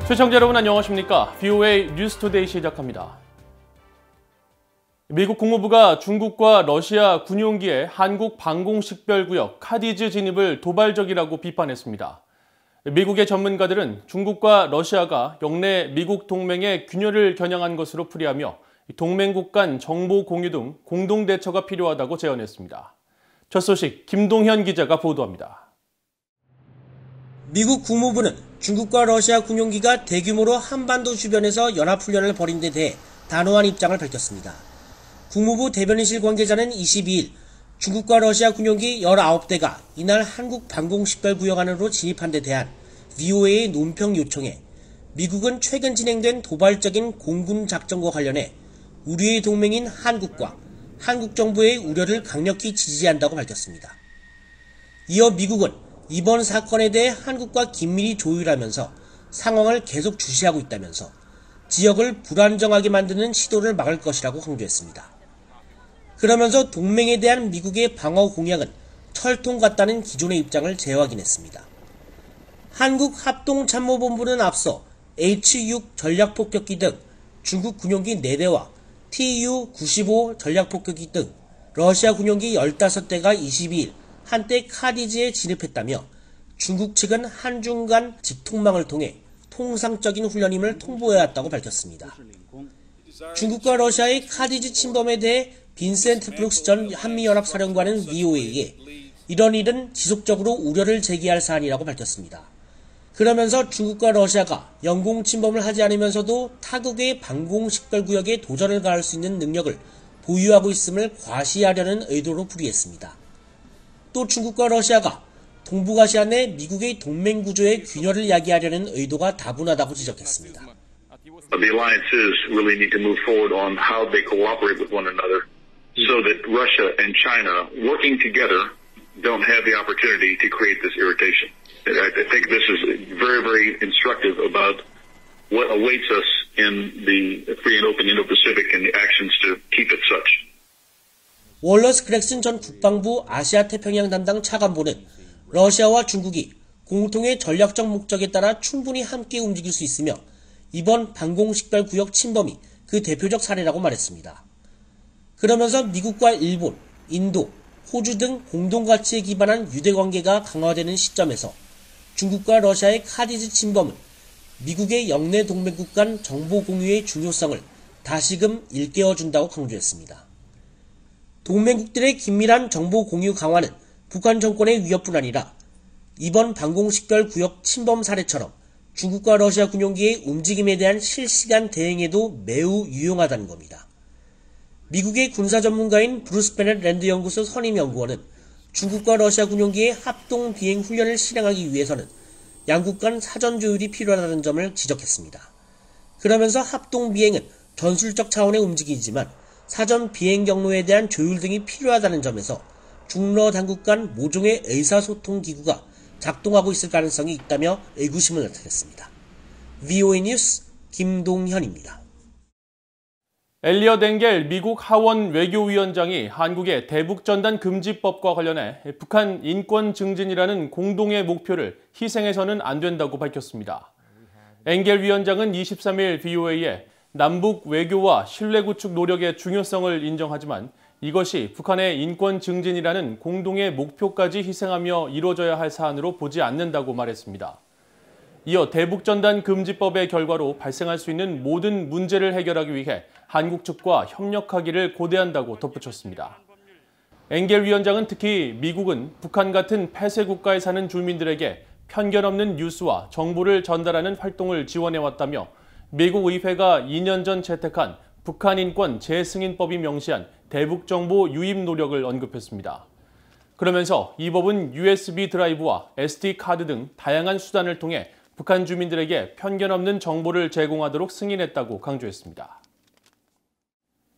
시청자 여러분 안녕하십니까? VOA 뉴스투데이 시작합니다. 미국 국무부가 중국과 러시아 군용기의 한국 방공식별구역 카디즈 진입을 도발적이라고 비판했습니다. 미국의 전문가들은 중국과 러시아가 영내 미국 동맹의 균열을 겨냥한 것으로 풀이하며 동맹국 간 정보 공유 등 공동 대처가 필요하다고 제언했습니다. 첫 소식 김동현 기자가 보도합니다. 미국 국무부는 중국과 러시아 군용기가 대규모로 한반도 주변에서 연합훈련을 벌인 데 대해 단호한 입장을 밝혔습니다. 국무부 대변인실 관계자는 22일 중국과 러시아 군용기 19대가 이날 한국 방공식별구역 안으로 진입한 데 대한 VOA의 논평 요청에 미국은 최근 진행된 도발적인 공군 작전과 관련해 우리의 동맹인 한국과 한국 정부의 우려를 강력히 지지한다고 밝혔습니다. 이어 미국은 이번 사건에 대해 한국과 긴밀히 조율하면서 상황을 계속 주시하고 있다면서 지역을 불안정하게 만드는 시도를 막을 것이라고 강조했습니다. 그러면서 동맹에 대한 미국의 방어 공약은 철통 같다는 기존의 입장을 재확인했습니다. 한국합동참모본부는 앞서 H-6 전략폭격기 등 중국 군용기 4대와 Tu-95 전략폭격기 등 러시아 군용기 15대가 22일 한때 카디즈에 진입했다며 중국 측은 한중 간 직통망을 통해 통상적인 훈련임을 통보해왔다고 밝혔습니다. 중국과 러시아의 카디즈 침범에 대해 빈센트 브룩스 전 한미연합사령관은 VOA에 이런 일은 지속적으로 우려를 제기할 사안이라고 밝혔습니다. 그러면서 중국과 러시아가 영공 침범을 하지 않으면서도 타국의 방공식별구역에 도전을 가할 수 있는 능력을 보유하고 있음을 과시하려는 의도로 풀이했습니다. 또 중국과 러시아가 동북아시아 내 미국의 동맹 구조의 균열을 야기하려는 의도가 다분하다고 지적했습니다. The alliances really need to move forward on how they cooperate with one another so that Russia and China working together don't have the opportunity to create this irritation. I think this is very, very instructive about what awaits us in the free and open Indo-Pacific and the actions to keep it such. 월러스 그렉슨 전 국방부 아시아 태평양 담당 차관보는 러시아와 중국이 공통의 전략적 목적에 따라 충분히 함께 움직일 수 있으며 이번 방공식별구역 침범이 그 대표적 사례라고 말했습니다. 그러면서 미국과 일본, 인도, 호주 등 공동가치에 기반한 유대관계가 강화되는 시점에서 중국과 러시아의 카디즈 침범은 미국의 영내 동맹국 간 정보 공유의 중요성을 다시금 일깨워준다고 강조했습니다. 동맹국들의 긴밀한 정보 공유 강화는 북한 정권의 위협뿐 아니라 이번 방공식별구역 침범 사례처럼 중국과 러시아 군용기의 움직임에 대한 실시간 대응에도 매우 유용하다는 겁니다. 미국의 군사 전문가인 브루스 베넷 랜드 연구소 선임 연구원은 중국과 러시아 군용기의 합동 비행 훈련을 실행하기 위해서는 양국 간 사전 조율이 필요하다는 점을 지적했습니다. 그러면서 합동 비행은 전술적 차원의 움직임이지만 사전 비행 경로에 대한 조율 등이 필요하다는 점에서 중러 당국 간 모종의 의사소통 기구가 작동하고 있을 가능성이 있다며 의구심을 나타냈습니다. VOA 뉴스 김동현입니다. 엘리엇 엥겔 미국 하원 외교위원장이 한국의 대북전단 금지법과 관련해 북한 인권 증진이라는 공동의 목표를 희생해서는 안 된다고 밝혔습니다. 엥겔 위원장은 23일 VOA에 남북 외교와 신뢰 구축 노력의 중요성을 인정하지만 이것이 북한의 인권 증진이라는 공동의 목표까지 희생하며 이루어져야 할 사안으로 보지 않는다고 말했습니다. 이어 대북전단 금지법의 결과로 발생할 수 있는 모든 문제를 해결하기 위해 한국 측과 협력하기를 고대한다고 덧붙였습니다. 엥겔 위원장은 특히 미국은 북한 같은 폐쇄 국가에 사는 주민들에게 편견 없는 뉴스와 정보를 전달하는 활동을 지원해왔다며 미국 의회가 2년 전 채택한 북한 인권 재승인법이 명시한 대북정보 유입 노력을 언급했습니다. 그러면서 이 법은 USB 드라이브와 SD 카드 등 다양한 수단을 통해 북한 주민들에게 편견 없는 정보를 제공하도록 승인했다고 강조했습니다.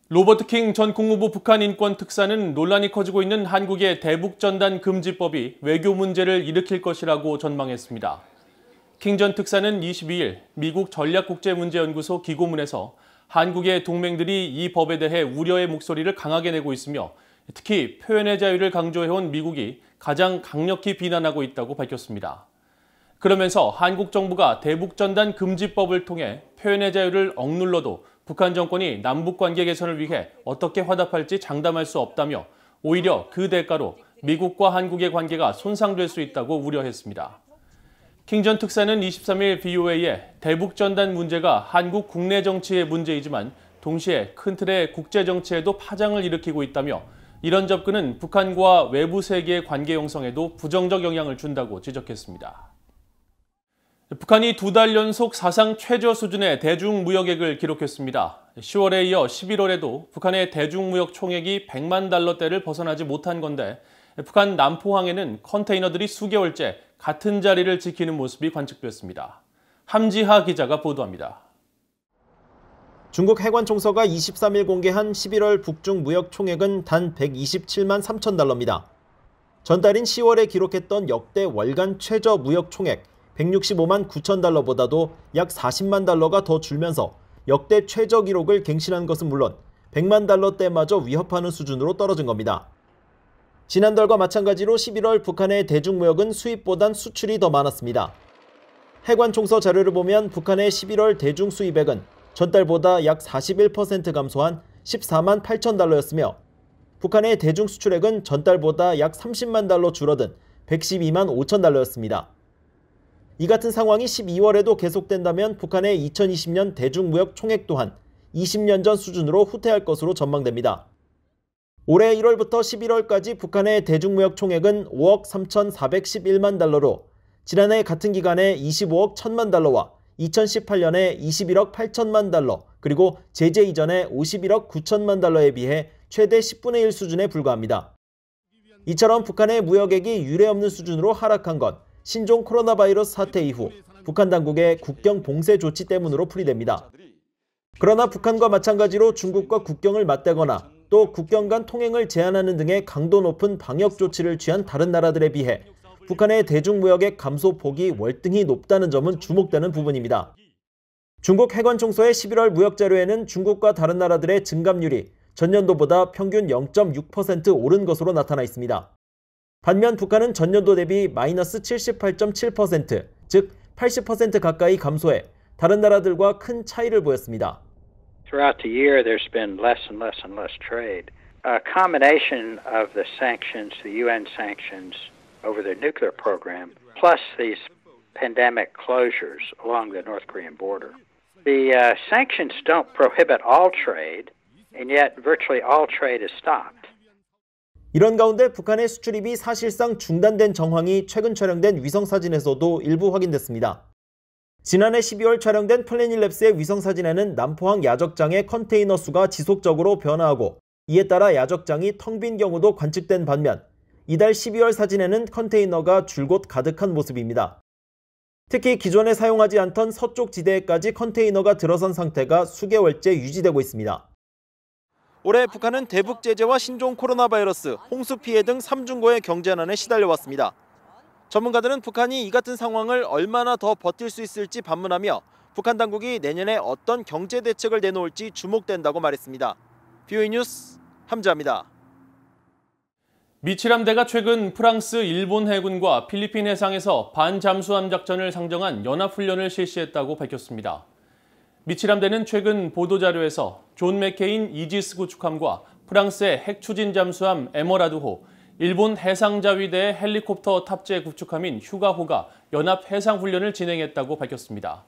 로버트 킹 전 국무부 북한 인권 특사는 논란이 커지고 있는 한국의 대북전단 금지법이 외교 문제를 일으킬 것이라고 전망했습니다. 킹 전 특사는 22일 미국 전략국제문제연구소 기고문에서 한국의 동맹들이 이 법에 대해 우려의 목소리를 강하게 내고 있으며 특히 표현의 자유를 강조해온 미국이 가장 강력히 비난하고 있다고 밝혔습니다. 그러면서 한국 정부가 대북전단 금지법을 통해 표현의 자유를 억눌러도 북한 정권이 남북관계 개선을 위해 어떻게 화답할지 장담할 수 없다며 오히려 그 대가로 미국과 한국의 관계가 손상될 수 있다고 우려했습니다. 킹 전 특사는 23일 VOA에 대북전단 문제가 한국 국내 정치의 문제이지만 동시에 큰 틀의 국제정치에도 파장을 일으키고 있다며 이런 접근은 북한과 외부 세계의 관계 형성에도 부정적 영향을 준다고 지적했습니다. 북한이 2달 연속 사상 최저 수준의 대중무역액을 기록했습니다. 10월에 이어 11월에도 북한의 대중무역 총액이 100만 달러대를 벗어나지 못한 건데 북한 남포항에는 컨테이너들이 수개월째 같은 자리를 지키는 모습이 관측됐습니다. 함지하 기자가 보도합니다. 중국 해관총서가 23일 공개한 11월 북중 무역 총액은 단 127만 3천 달러입니다. 전달인 10월에 기록했던 역대 월간 최저 무역 총액 165만 9천 달러보다도 약 40만 달러가 더 줄면서 역대 최저 기록을 갱신한 것은 물론 100만 달러대마저 위협하는 수준으로 떨어진 겁니다. 지난달과 마찬가지로 11월 북한의 대중무역은 수입보단 수출이 더 많았습니다. 해관총서 자료를 보면 북한의 11월 대중수입액은 전달보다 약 41% 감소한 14만 8천 달러였으며 북한의 대중수출액은 전달보다 약 30만 달러 줄어든 112만 5천 달러였습니다. 이 같은 상황이 12월에도 계속된다면 북한의 2020년 대중무역 총액 또한 20년 전 수준으로 후퇴할 것으로 전망됩니다. 올해 1월부터 11월까지 북한의 대중무역 총액은 5억 3,411만 달러로 지난해 같은 기간에 25억 1천만 달러와 2018년에 21억 8천만 달러 그리고 제재 이전에 51억 9천만 달러에 비해 최대 10분의 1 수준에 불과합니다. 이처럼 북한의 무역액이 유례없는 수준으로 하락한 건 신종 코로나 바이러스 사태 이후 북한 당국의 국경 봉쇄 조치 때문으로 풀이됩니다. 그러나 북한과 마찬가지로 중국과 국경을 맞대거나 또 국경 간 통행을 제한하는 등의 강도 높은 방역 조치를 취한 다른 나라들에 비해 북한의 대중무역액 감소폭이 월등히 높다는 점은 주목되는 부분입니다. 중국 해관총서의 11월 무역 자료에는 중국과 다른 나라들의 증감률이 전년도보다 평균 0.6% 오른 것으로 나타나 있습니다. 반면 북한은 전년도 대비 마이너스 78.7%, 즉 80% 가까이 감소해 다른 나라들과 큰 차이를 보였습니다. Throughout the year, there's been less and less and less trade. A combination of the sanctions, the UN sanctions over their nuclear program, plus these pandemic closures along the North Korean border. The sanctions don't prohibit all trade, and yet virtually all trade is stopped. 이런 가운데 북한의 수출입이 사실상 중단된 정황이 최근 촬영된 위성사진에서도 일부 확인됐습니다. 지난해 12월 촬영된 플래닛랩스의 위성사진에는 남포항 야적장의 컨테이너 수가 지속적으로 변화하고 이에 따라 야적장이 텅 빈 경우도 관측된 반면 이달 12월 사진에는 컨테이너가 줄곧 가득한 모습입니다. 특히 기존에 사용하지 않던 서쪽 지대에까지 컨테이너가 들어선 상태가 수개월째 유지되고 있습니다. 올해 북한은 대북 제재와 신종 코로나 바이러스, 홍수 피해 등 3중고의 경제난에 시달려왔습니다. 전문가들은 북한이 이 같은 상황을 얼마나 더 버틸 수 있을지 반문하며 북한 당국이 내년에 어떤 경제 대책을 내놓을지 주목된다고 말했습니다. VOA 뉴스 함지하입니다. 미칠함대가 최근 프랑스, 일본 해군과 필리핀 해상에서 반잠수함 작전을 상정한 연합훈련을 실시했다고 밝혔습니다. 미칠함대는 최근 보도자료에서 존 맥케인 이지스 구축함과 프랑스의 핵추진 잠수함 에머라드호, 일본 해상자위대의 헬리콥터 탑재 구축함인 휴가호가 연합 해상훈련을 진행했다고 밝혔습니다.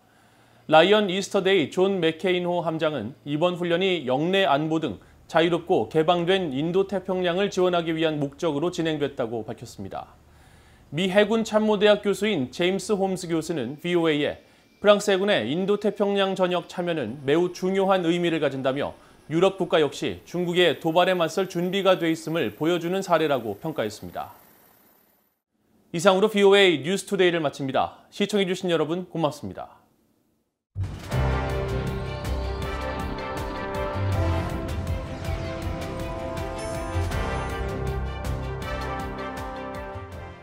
라이언 이스터데이 존 맥케인호 함장은 이번 훈련이 영내 안보 등 자유롭고 개방된 인도태평양을 지원하기 위한 목적으로 진행됐다고 밝혔습니다. 미 해군 참모대학 교수인 제임스 홈스 교수는 VOA에 프랑스 해군의 인도태평양 전역 참여는 매우 중요한 의미를 가진다며 유럽 국가 역시 중국의 도발에 맞설 준비가 돼 있음을 보여주는 사례라고 평가했습니다. 이상으로 VOA 뉴스투데이를 마칩니다. 시청해주신 여러분 고맙습니다.